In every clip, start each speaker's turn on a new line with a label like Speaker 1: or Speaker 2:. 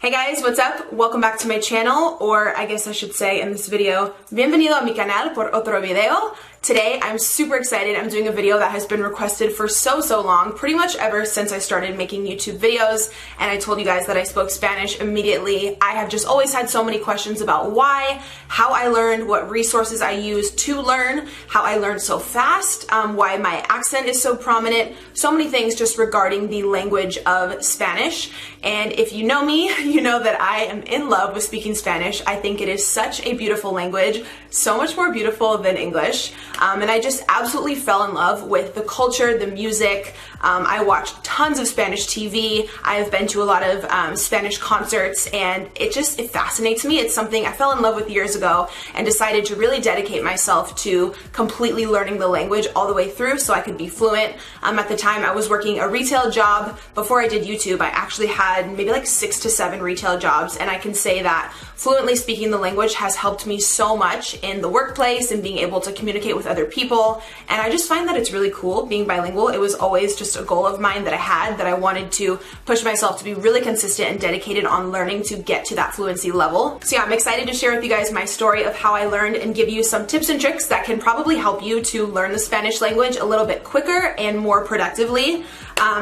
Speaker 1: Hey guys, what's up? Welcome back to my channel, or I guess I should say in this video, bienvenido a mi canal por otro video. Today, I'm super excited. I'm doing a video that has been requested for so long, pretty much ever since I started making YouTube videos, and I told you guys that I spoke Spanish immediately. I have just always had so many questions about why, how I learned, what resources I used to learn, how I learned so fast, why my accent is so prominent, so many things just regarding the language of Spanish. And if you know me, you know that I am in love with speaking Spanish. I think it is such a beautiful language, so much more beautiful than English. And I just absolutely fell in love with the culture, the music. I watched tons of Spanish TV. I have been to a lot of Spanish concerts, and it fascinates me. It's something I fell in love with years ago and decided to really dedicate myself to completely learning the language all the way through so I could be fluent. At the time, I was working a retail job. Before I did YouTube, I actually had maybe like 6 to 7 retail jobs, and I can say that fluently speaking the language has helped me so much in the workplace and being able to communicate with other people. And I just find that it's really cool being bilingual. It was always just a goal of mine that I had, that I wanted to push myself to be really consistent and dedicated on learning to get to that fluency level. So yeah, I'm excited to share with you guys my story of how I learned and give you some tips and tricks that can probably help you to learn the Spanish language a little bit quicker and more productively.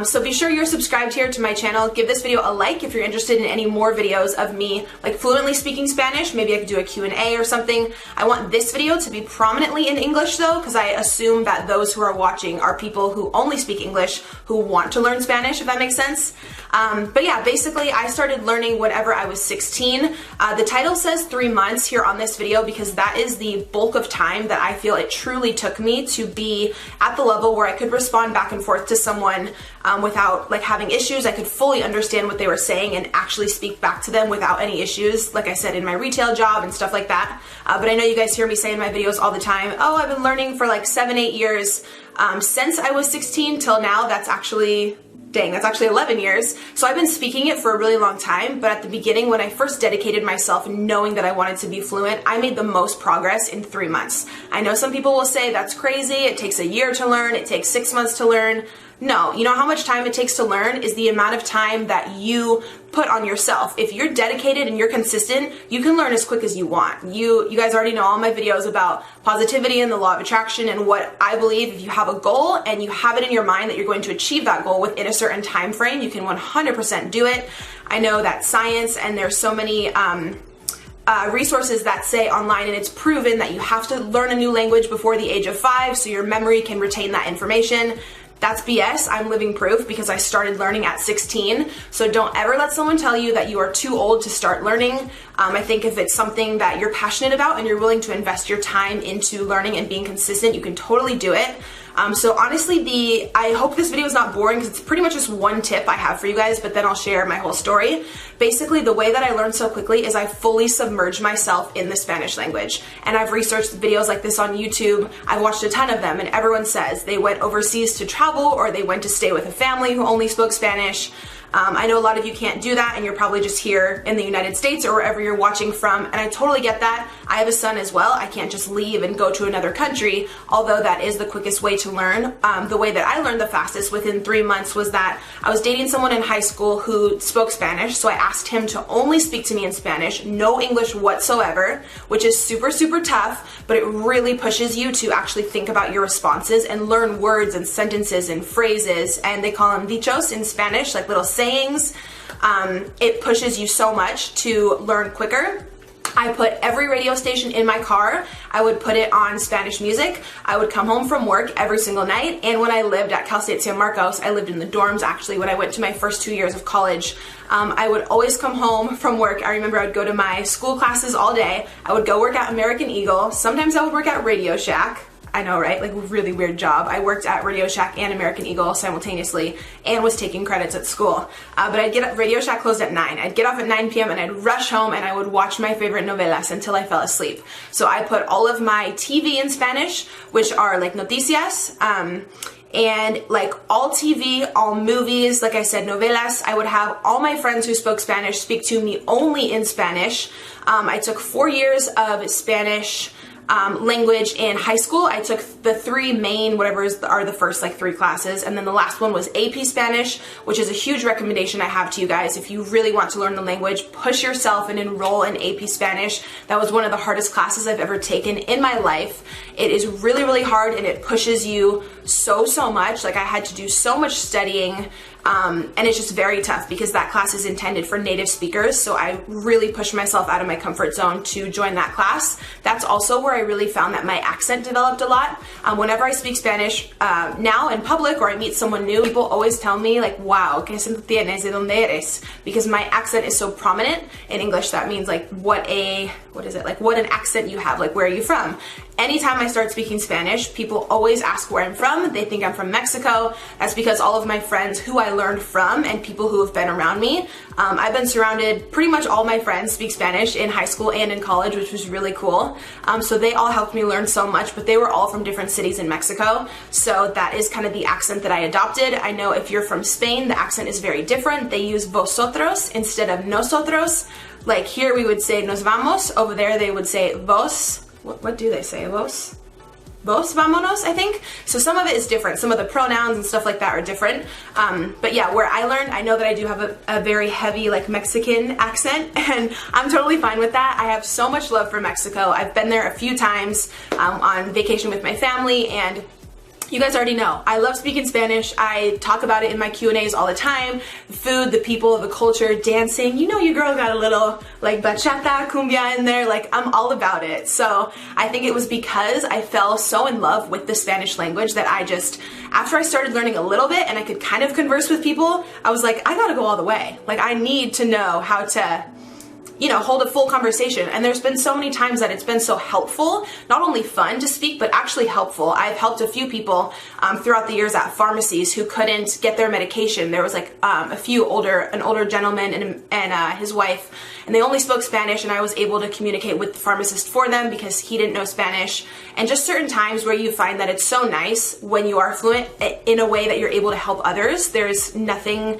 Speaker 1: So be sure you're subscribed here to my channel. Give this video a like if you're interested in any more videos of me like fluently speaking Spanish. Maybe I could do a Q&A or something. I want this video to be prominently in English though, because I assume that those who are watching are people who only speak English, who want to learn Spanish, if that makes sense. But yeah, basically I started learning whenever I was 16. The title says 3 months here on this video because that is the bulk of time that I feel it truly took me to be at the level where I could respond back and forth to someone without like having issues. I could fully understand what they were saying and actually speak back to them without any issues, like I said, in my retail job and stuff like that. But I know you guys hear me say in my videos all the time, oh, I've been learning for like 7-8 years. Since I was 16 till now, that's actually 11 years. So I've been speaking it for a really long time, but at the beginning when I first dedicated myself knowing that I wanted to be fluent, I made the most progress in 3 months. I know some people will say that's crazy, it takes a year to learn, it takes 6 months to learn. No, you know how much time it takes to learn is the amount of time that you put on yourself. If you're dedicated and you're consistent, you can learn as quick as you want. You guys already know all my videos about positivity and the law of attraction and what I believe if you have a goal and you have it in your mind that you're going to achieve that goal within a certain time frame, you can 100% do it. I know that science and there's so many resources that say online, and it's proven that you have to learn a new language before the age of 5 so your memory can retain that information. That's BS. I'm living proof because I started learning at 16. So don't ever let someone tell you that you are too old to start learning. I think if it's something that you're passionate about and you're willing to invest your time into learning and being consistent, you can totally do it. So honestly, I hope this video is not boring because it's pretty much just one tip I have for you guys, but then I'll share my whole story. Basically, the way that I learned so quickly is I fully submerged myself in the Spanish language. And I've researched videos like this on YouTube. I've watched a ton of them, and everyone says they went overseas to travel or they went to stay with a family who only spoke Spanish. I know a lot of you can't do that and you're probably just here in the United States or wherever you're watching from, and I totally get that. I have a son as well. I can't just leave and go to another country, although that is the quickest way to learn. The way that I learned the fastest within 3 months was that I was dating someone in high school who spoke Spanish, so I asked him to only speak to me in Spanish, no English whatsoever, which is super tough, but it really pushes you to actually think about your responses and learn words and sentences and phrases, and they call them dichos in Spanish, like little sayings. It pushes you so much to learn quicker. I put every radio station in my car. I would put it on Spanish music. I would come home from work every single night. And when I lived at Cal State San Marcos, I lived in the dorms actually when I went to my first 2 years of college. I would always come home from work. I remember I would go to my school classes all day. I would go work at American Eagle. Sometimes I would work at Radio Shack. I know, right? Like a really weird job. I worked at Radio Shack and American Eagle simultaneously and was taking credits at school. But I'd get up, Radio Shack closed at 9. I'd get off at 9 p.m. and I'd rush home and I would watch my favorite novelas until I fell asleep. So I put all of my TV in Spanish, which are like noticias, and like all TV, all movies, like I said, novelas. I would have all my friends who spoke Spanish speak to me only in Spanish. I took 4 years of Spanish language in high school. I took the three main, are the first like 3 classes, and then the last one was AP Spanish, which is a huge recommendation I have to you guys. If you really want to learn the language, push yourself and enroll in AP Spanish. That was one of the hardest classes I've ever taken in my life. It is really, really hard, and it pushes you so much. Like, I had to do so much studying, and it's just very tough because that class is intended for native speakers, so I really pushed myself out of my comfort zone to join that class. That's also where I really found that my accent developed a lot. Whenever I speak Spanish now in public or I meet someone new, people always tell me like, wow, ¿qué acento tienes? ¿De dónde eres? Because my accent is so prominent. In English, that means like what an accent you have, like where are you from? Anytime I start speaking Spanish, people always ask where I'm from. They think I'm from Mexico. That's because all of my friends who I learned from and people who have been around me, I've been surrounded, pretty much all my friends speak Spanish in high school and in college, which was really cool. So they all helped me learn so much, but they were all from different cities in Mexico. So that is kind of the accent that I adopted. I know if you're from Spain, the accent is very different. They use vosotros instead of nosotros. Like here we would say nos vamos. Over there they would say vos. What do they say? Vos? Vos vamonos, I think. So some of it is different. Some of the pronouns and stuff like that are different. But yeah, where I learned, I know that I do have a very heavy like Mexican accent, and I'm totally fine with that. I have so much love for Mexico. I've been there a few times on vacation with my family, and you guys already know, I love speaking Spanish. I talk about it in my Q&As all the time. The food, the people, the culture, dancing. You know your girl got a little like bachata, cumbia in there. Like, I'm all about it. So I think it was because I fell so in love with the Spanish language that I just, after I started learning a little bit and I could kind of converse with people, I was like, I gotta go all the way. Like, I need to know how to, you know, hold a full conversation. And there's been so many times that it's been so helpful, not only fun to speak, but actually helpful. I've helped a few people throughout the years at pharmacies who couldn't get their medication. There was like an older gentleman and his wife, and they only spoke Spanish, and I was able to communicate with the pharmacist for them because he didn't know Spanish. And just certain times where you find that it's so nice when you are fluent in a way that you're able to help others. There's nothing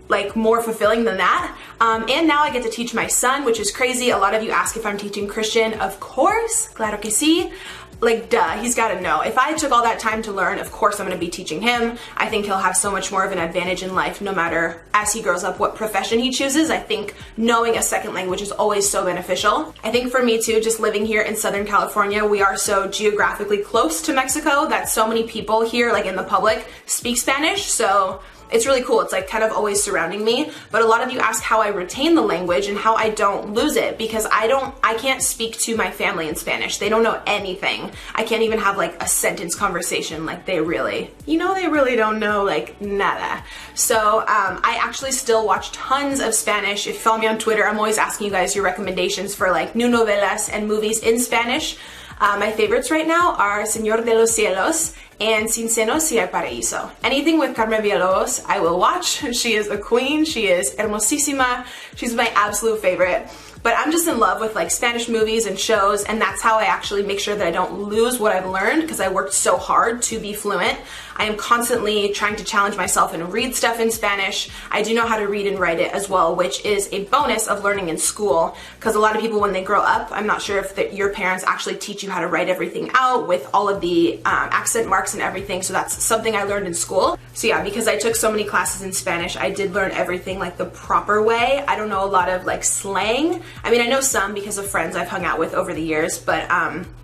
Speaker 1: like more fulfilling than that. And now I get to teach my son, which is crazy. A lot of you ask if I'm teaching Christian. Of course, claro que sí. Like, duh, he's gotta know. If I took all that time to learn, of course I'm gonna be teaching him. I think he'll have so much more of an advantage in life no matter, as he grows up, what profession he chooses. I think knowing a second language is always so beneficial. I think for me too, just living here in Southern California, we are so geographically close to Mexico that so many people here, like in the public, speak Spanish. So it's really cool. It's like kind of always surrounding me. But a lot of you ask how I retain the language and how I don't lose it, because I can't speak to my family in Spanish. They don't know anything. I can't even have like a sentence conversation. Like they really don't know like nada. So I actually still watch tons of Spanish. If you follow me on Twitter, I'm always asking you guys your recommendations for like new novelas and movies in Spanish. My favorites right now are Señor de los Cielos and Sin Senos Si Hay Paraíso. Anything with Carmen Villalobos, I will watch. She is a queen. She is hermosísima. She's my absolute favorite. But I'm just in love with like Spanish movies and shows, and that's how I actually make sure that I don't lose what I've learned, because I worked so hard to be fluent. I am constantly trying to challenge myself and read stuff in Spanish. I do know how to read and write it as well, which is a bonus of learning in school, because a lot of people when they grow up, I'm not sure if your parents actually teach you how to write everything out with all of the accent marks and everything, so that's something I learned in school. So yeah, because I took so many classes in Spanish, I did learn everything like the proper way. I don't know a lot of like slang. I mean, I know some because of friends I've hung out with over the years, but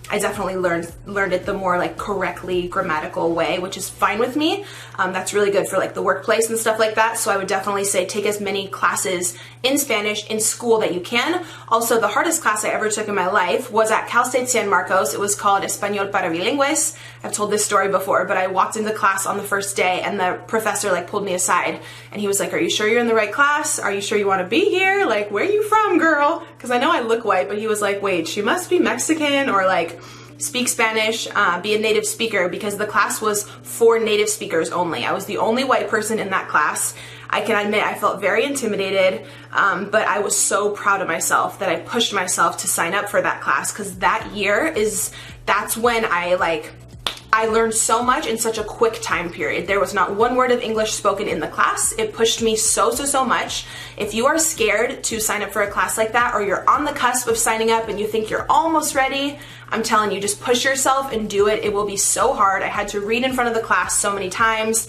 Speaker 1: I definitely learned it the more like correctly grammatical way, which is fine with me. That's really good for like the workplace and stuff like that. So I would definitely say take as many classes in Spanish in school that you can. Also, the hardest class I ever took in my life was at Cal State San Marcos. It was called Español para Bilingües. I've told this story before, but I walked into class on the first day and the professor like pulled me aside and he was like, "Are you sure you're in the right class? Are you sure you want to be here? Like, where are you from, girl?" Because I know I look white, but he was like, "Wait, she must be Mexican or like speak Spanish, be a native speaker," because the class was for native speakers only. I was the only white person in that class. I can admit I felt very intimidated, but I was so proud of myself that I pushed myself to sign up for that class, because that year that's when I like I learned so much in such a quick time period. There was not one word of English spoken in the class. It pushed me so much. If you are scared to sign up for a class like that, or you're on the cusp of signing up and you think you're almost ready, I'm telling you, just push yourself and do it. It will be so hard. I had to read in front of the class so many times,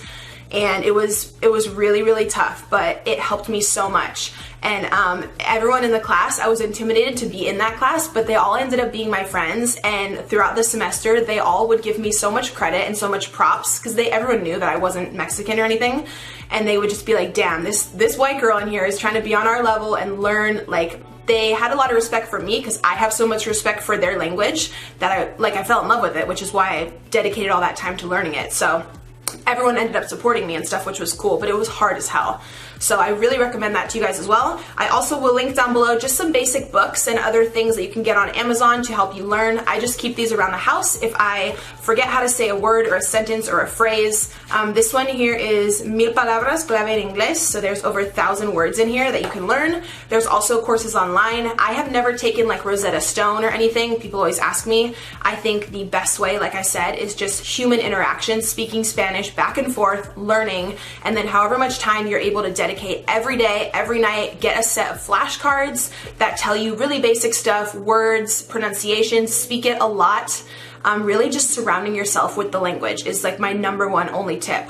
Speaker 1: and it was really tough, but it helped me so much. And everyone in the class, I was intimidated to be in that class, but they all ended up being my friends, and throughout the semester, they all would give me so much credit and so much props, because everyone knew that I wasn't Mexican or anything, and they would just be like, damn, this white girl in here is trying to be on our level and learn. Like, they had a lot of respect for me because I have so much respect for their language that I fell in love with it, which is why I dedicated all that time to learning it. So everyone ended up supporting me and stuff, which was cool, but it was hard as hell. So I really recommend that to you guys as well. I also will link down below just some basic books and other things that you can get on Amazon to help you learn. I just keep these around the house if I forget how to say a word or a sentence or a phrase. This one here is Mil Palabras Clave en Inglés, so there's over 1,000 words in here that you can learn. There's also courses online. I have never taken like Rosetta Stone or anything. People always ask me. I think the best way, like I said, is just human interaction, speaking Spanish back and forth, learning, and then however much time you're able to dedicate every day, every night, get a set of flashcards that tell you really basic stuff, words, pronunciation, speak it a lot. Really just surrounding yourself with the language is like my #1 only tip.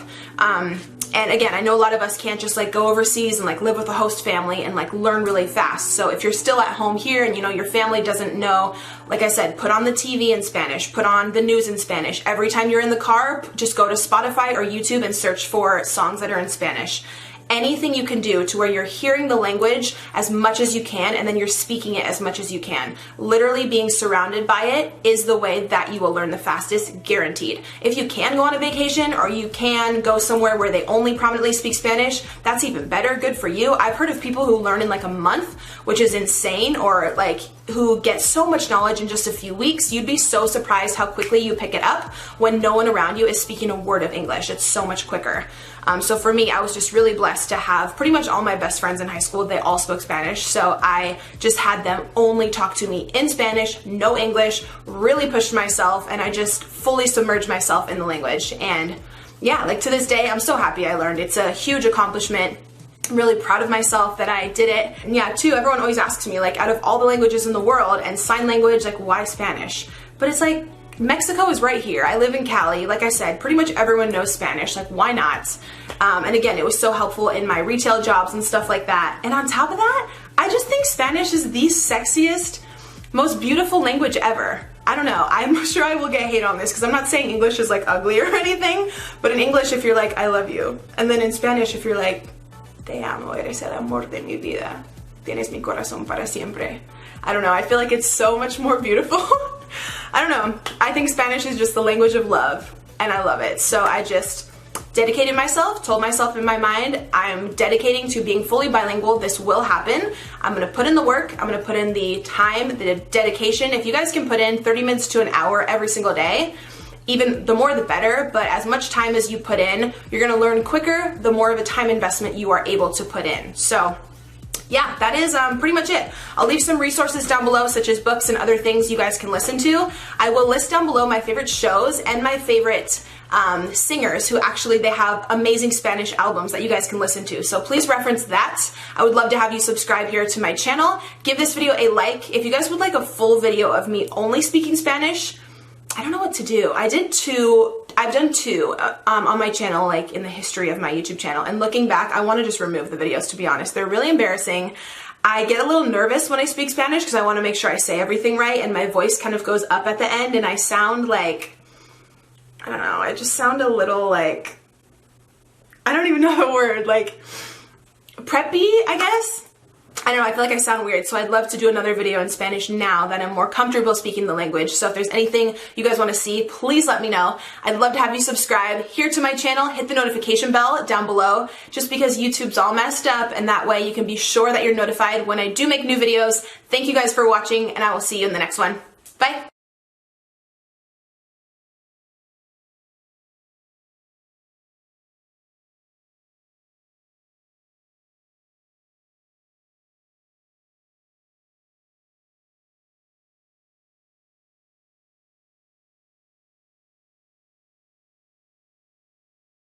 Speaker 1: And again, I know a lot of us can't just like go overseas and like live with a host family and like learn really fast. So if you're still at home here and you know your family doesn't know, like I said, put on the TV in Spanish, put on the news in Spanish. Every time you're in the car, just go to Spotify or YouTube and search for songs that are in Spanish. Anything you can do to where you're hearing the language as much as you can and then you're speaking it as much as you can. Literally being surrounded by it is the way that you will learn the fastest, guaranteed. If you can go on a vacation or you can go somewhere where they only prominently speak Spanish, that's even better. Good for you. I've heard of people who learn in like a month, which is insane, or like who get so much knowledge in just a few weeks. You'd be so surprised how quickly you pick it up when no one around you is speaking a word of English. It's so much quicker. So for me, I was just really blessed to have pretty much all my best friends in high school. They all spoke Spanish, so I just had them only talk to me in Spanish, no English, really pushed myself, and I just fully submerged myself in the language. And yeah, like to this day, I'm so happy I learned. It's a huge accomplishment. I'm really proud of myself that I did it. And yeah, too, everyone always asks me, like, out of all the languages in the world and sign language, like, why Spanish? But it's like, Mexico is right here. I live in Cali. Like I said, pretty much everyone knows Spanish. Like, why not? And again, it was so helpful in my retail jobs and stuff like that. And on top of that, I just think Spanish is the sexiest, most beautiful language ever. I don't know. I'm sure I will get hate on this because I'm not saying English is like ugly or anything, but in English, if you're like, I love you. And then in Spanish, if you're like, te amo, eres el amor de mi vida. Tienes mi corazón para siempre. I don't know. I feel like it's so much more beautiful. I don't know. I think Spanish is just the language of love, and I love it. So I just dedicated myself, told myself in my mind, I'm dedicating to being fully bilingual. This will happen. I'm going to put in the work. I'm going to put in the time, the dedication. If you guys can put in 30 minutes to an hour every single day, even the more the better, but as much time as you put in, you're going to learn quicker, the more of a time investment you are able to put in. So yeah, that is pretty much it. I'll leave some resources down below, such as books and other things you guys can listen to. I will list down below my favorite shows and my favorite singers who actually, they have amazing Spanish albums that you guys can listen to. So please reference that. I would love to have you subscribe here to my channel. Give this video a like. If you guys would like a full video of me only speaking Spanish, I don't know what to do. I've done two on my channel, like in the history of my YouTube channel. And looking back, I want to just remove the videos, to be honest. They're really embarrassing. I get a little nervous when I speak Spanish because I want to make sure I say everything right, and my voice kind of goes up at the end and I sound like, I don't know, I just sound a little like, I don't even know the word, like preppy, I guess. I don't know, I feel like I sound weird, so I'd love to do another video in Spanish now that I'm more comfortable speaking the language. So if there's anything you guys want to see, please let me know. I'd love to have you subscribe here to my channel, hit the notification bell down below, just because YouTube's all messed up, and that way you can be sure that you're notified when I do make new videos. Thank you guys for watching, and I will see you in the next one. Bye!